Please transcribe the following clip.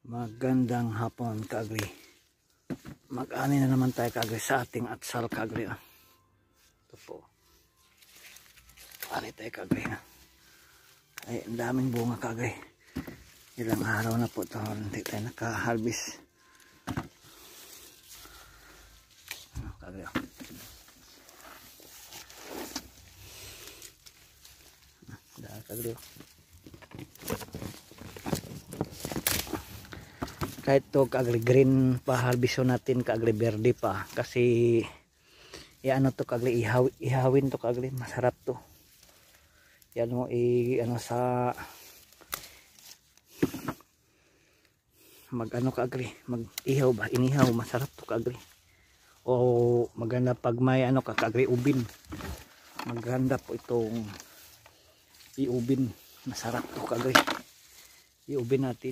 Magandang hapon kaagri. Mag-ani na naman tayo kaagri sa ating atsal kaagri. Ito po. Ani tayo kaagri. Ay, ang daming bunga kaagri. Ilang araw na po ito. Hindi tayo naka-harvest. Kaagri. Dahil kaagri. Kahit to kaagri green pa harveston natin kaagri verde pa kasi ano to kaagri ihawin to kaagri masarap to. Yan mo ano sa mag ano kaagri mag ihaw ba inihaw masarap to kaagri. O maganda pag may ano kaagri ubin. Maganda po itong iubin masarap to kaagri. Iubin natin.